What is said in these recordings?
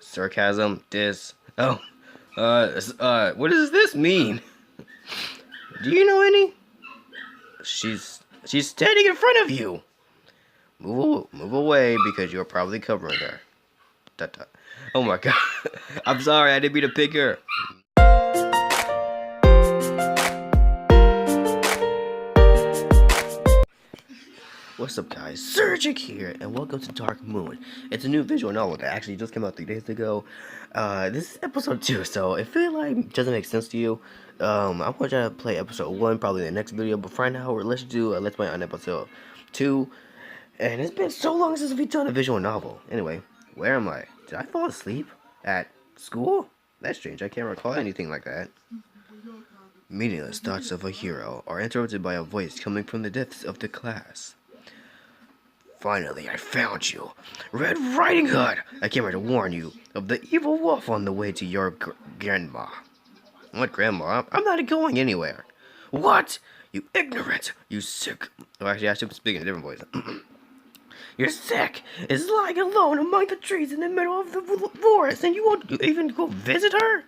Sarcasm, oh, what does this mean? Do you know any? She's standing in front of you. Move away because you're probably covering her. Da, da. Oh my god. I'm sorry, I didn't mean to pick her. What's up guys, Surgic here, and welcome to Dark Moon. It's a new visual novel that actually just came out 3 days ago. This is episode 2, so if it doesn't make sense to you, I'm gonna try to play episode 1 probably in the next video, but for right now, let's do Let's Play on episode 2. And it's been so long since we've done a visual novel. Anyway, where am I? Did I fall asleep? At school? That's strange, I can't recall anything like that. Meaningless thoughts of a hero are interrupted by a voice coming from the depths of the class. Finally, I found you. Red Riding Hood! I came here to warn you of the evil wolf on the way to your grandma. What grandma? I'm not going anywhere. What? You ignorant! You sick... Oh, actually, I should speak in a different voice. You're sick! Is lying alone among the trees in the middle of the forest, and you won't even go visit her?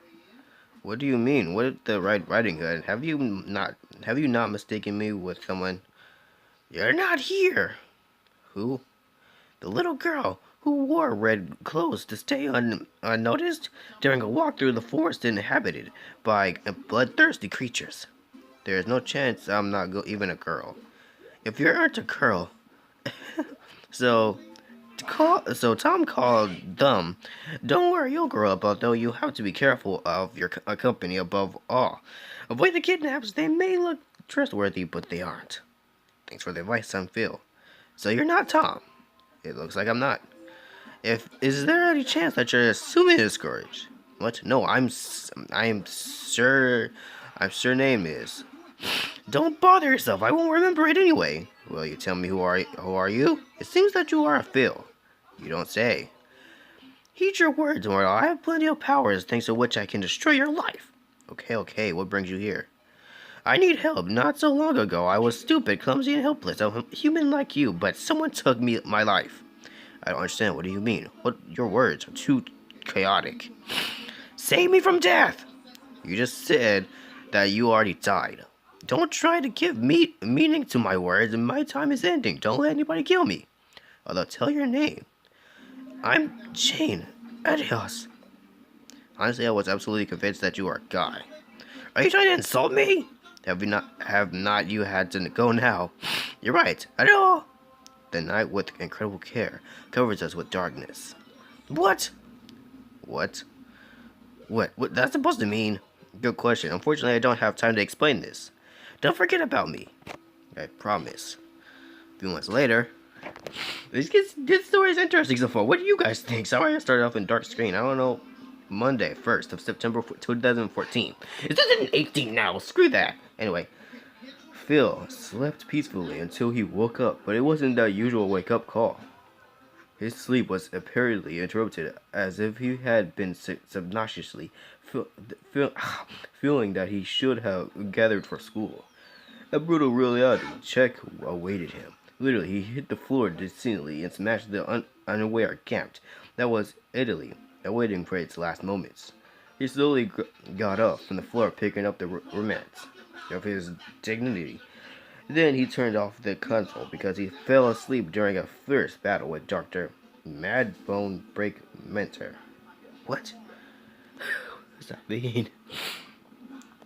What do you mean? What is the Red Riding Hood? Have you not mistaken me with someone? You're not here. Who? The little girl who wore red clothes to stay unnoticed during a walk through the forest inhabited by bloodthirsty creatures. There is no chance I'm not even a girl. If you aren't a girl, so Tom called them. Don't worry, you'll grow up. Although you have to be careful of your company above all. Avoid the kidnaps. They may look trustworthy, but they aren't. Thanks for the advice, son Phil. So you're not Tom. It looks like I'm not. Is there any chance that you're assuming his courage? What? No, I'm sure name is. Don't bother yourself. I won't remember it anyway. Will you tell me who are you? It seems that you are a Phil. You don't say. Heed your words, Mortal. I have plenty of powers, thanks to which I can destroy your life. Okay. What brings you here? I need help. Not so long ago, I was stupid, clumsy, and helpless. I'm a human like you, but someone took my life. I don't understand. What do you mean? Your words are too chaotic. Save me from death! You just said that you already died. Don't try to give meaning to my words, and my time is ending. Don't let anybody kill me. Although, tell your name. I'm Jane Edios. Honestly, I was absolutely convinced that you are a guy. Are you trying to insult me? Have not you had to go now? You're right, at all. The night, with incredible care, covers us with darkness. What that's supposed to mean? Good question. Unfortunately, I don't have time to explain this. Don't forget about me. I promise. A few months later. This story is interesting so far. What do you guys think? Sorry I started off in dark screen. I don't know. Monday, 1st of September 2014. Is this in 18 now? Screw that. Anyway, Phil slept peacefully until he woke up, but it wasn't the usual wake-up call. His sleep was apparently interrupted, as if he had been subconsciously feeling that he should have gathered for school. A brutal reality check awaited him. Literally, he hit the floor decently and smashed the unaware camp. That was Italy, awaiting for its last moments. He slowly got up from the floor, picking up the remnants of his dignity. Then he turned off the console because he fell asleep during a fierce battle with Dr. Madbone Break Mentor. What? What's that mean?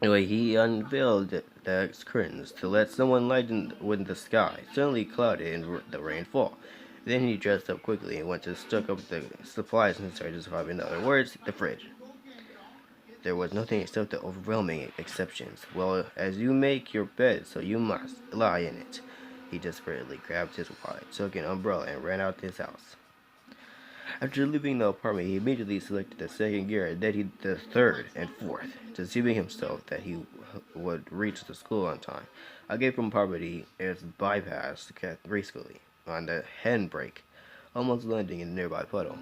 Anyway, he unveiled the curtains to let someone lighten when the sky suddenly clouded and the rain fall. Then he dressed up quickly and went to stock up the supplies necessary to survive. In other words, the fridge. There was nothing except the overwhelming exceptions. Well, as you make your bed, so you must lie in it. He desperately grabbed his wallet, took an umbrella, and ran out his house. After leaving the apartment, he immediately selected the second gear and then the third and fourth, deceiving himself that he would reach the school on time. A gate from poverty is bypassed gracefully on the handbrake, almost landing in a nearby puddle.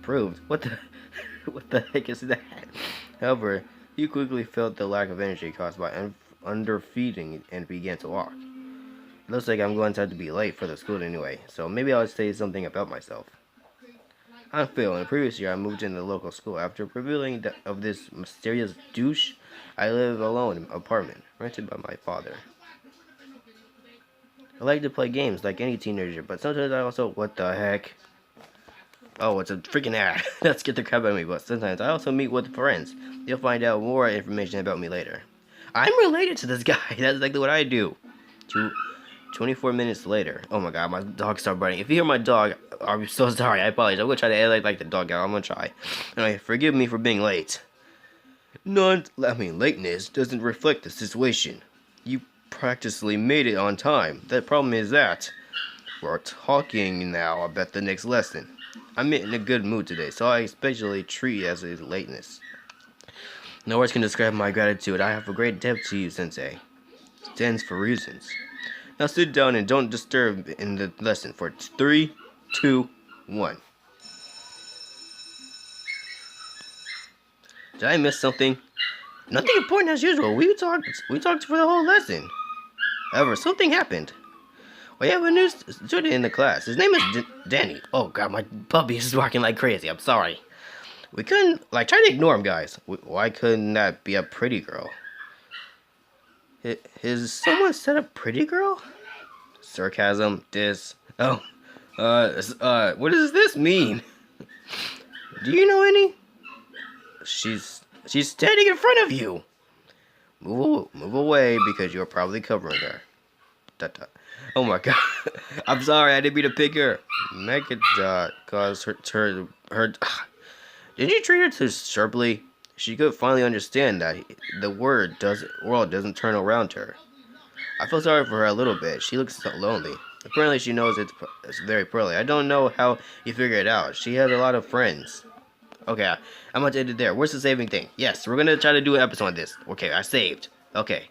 Proved? What the heck is that? However, he quickly felt the lack of energy caused by underfeeding and began to walk. Looks like I'm going to have to be late for the school anyway, so maybe I'll say something about myself. I'm Phil. In the previous year, I moved into the local school. After revealing of this mysterious douche, I live alone in an apartment rented by my father. I like to play games like any teenager, but sometimes I also, what the heck? Oh, it's a freaking ad. Let's get the crap out of me, but sometimes I also meet with friends. You'll find out more information about me later. I'm related to this guy. That's exactly what I do. 24 minutes later. Oh my god, my dog started barking. If you hear my dog, I'm so sorry. I apologize. I'm gonna try to edit like the dog out. I'm gonna try. Anyway, forgive me for being late. Lateness doesn't reflect the situation. You practically made it on time. The problem is that we're talking now about the next lesson. I'm in a good mood today, so I especially treat it as a lateness. No words can describe my gratitude. I have a great debt to you, Sensei. Stands for reasons. Now sit down and don't disturb in the lesson for 3, 2, 1. Did I miss something? Nothing important as usual. We talked for the whole lesson. However, something happened. We have a new student in the class. His name is Danny. Oh god, my puppy is barking like crazy. I'm sorry. We couldn't, try to ignore him, guys. Why couldn't that be a pretty girl? Is someone said a pretty girl? Sarcasm, what does this mean? Do you know any? She's standing in front of you. Move away because you're probably covering her. Oh my god. I'm sorry, I didn't mean to pick her. Megadot caused her. Did you treat her too sharply? She could finally understand that the world doesn't turn around her. I feel sorry for her a little bit. She looks so lonely. Apparently she knows it's very poorly. I don't know how you figure it out. She has a lot of friends. Okay, I'm going to end it there. Where's the saving thing? Yes, we're going to try to do an episode on this. Okay, I saved. Okay.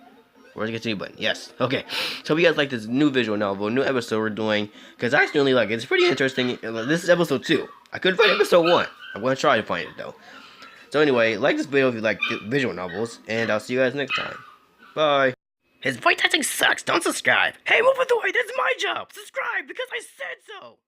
Where's the continue button? Yes. Okay. So if you guys like this new visual novel, new episode we're doing, because I actually like it. It's pretty interesting. This is episode 2. I couldn't find episode 1. I'm going to try to find it, though. So anyway, like this video if you like visual novels, and I'll see you guys next time. Bye. His voice acting sucks. Don't subscribe. Hey, move out the way. That's my job. Subscribe because I said so.